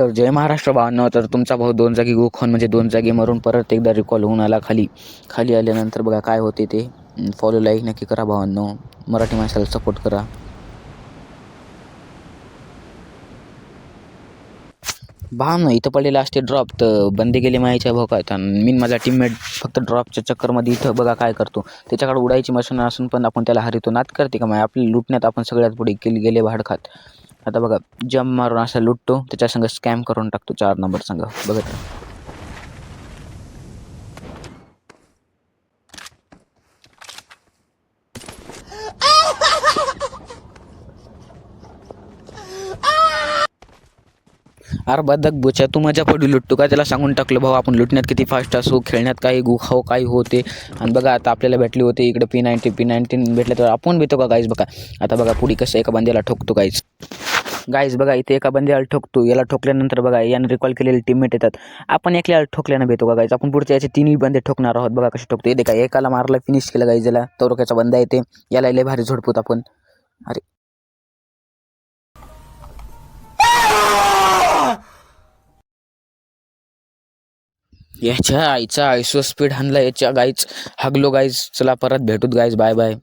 तर जय महाराष्ट्र भावांनो. तर तुमचा भाऊ 2 जागी गोखून म्हणजे 2 जागी मरून परत एकदा रिकॉल होऊन आला खाली. खाली आल्यानंतर बघा काय होते ते. फॉलो लाईक नक्की करा भावांनो. मराठी माणसाला सपोर्ट करा. भावांनो इथं पडलेला असते ड्रॉप, तर बंदे गेले मायाच्या भोकात. आणि मी माझा टीममेट फक्त ड्रॉपच्या चक्करमध्ये इथं बघा काय करतो. त्याच्याकडे उडायची मशीन असून पण आपण त्याला हरितो. नात करते का माय आपली लुटण्यात आपण सगळ्यात पुढे गेले भाड खात. आता बघा जंप मारून असा लुटतो, त्याच्या संग स्कॅम करून टाकतो 4 नंबर संग बघत राहा. अरे बदक बुच्या तू माझ्या पडू लुटतो का? त्याला सांगून टाकलं भाऊ आपण लुटण्यात किती फास्ट असू, खेळण्यात काही गुखाव काही होते. आणि बघा आता आपल्याला भेटली होती इकडे P19 भेटले तर आपण भेटतो का गाईज. बघा आता बघा पुढे कसं एका बंद्याला ठोकतो गाईज बघा इथे एका बंद्याला ठोकतो. याला ठोकल्यानंतर बघा याने रिकॉल केलेले टीममेट येतात. आपण एकल्याला ठोकल्यानं भेटतो का गाईज. आपण पुढच्या याचे 3ही बंदे ठोकणार आहोत. बघा कसे ठोकतो. येते का एकाला मारला फिनिश केलं गाईज. याला तवरक्याचा बंदा येते. याला लय भारी झोडपूत आपण. अरे याच्या आईचा आयसो स्पीड हाणला याच्या गाईच. हागलो गाईज. चला परत भेटूत गाईज. Bye bye.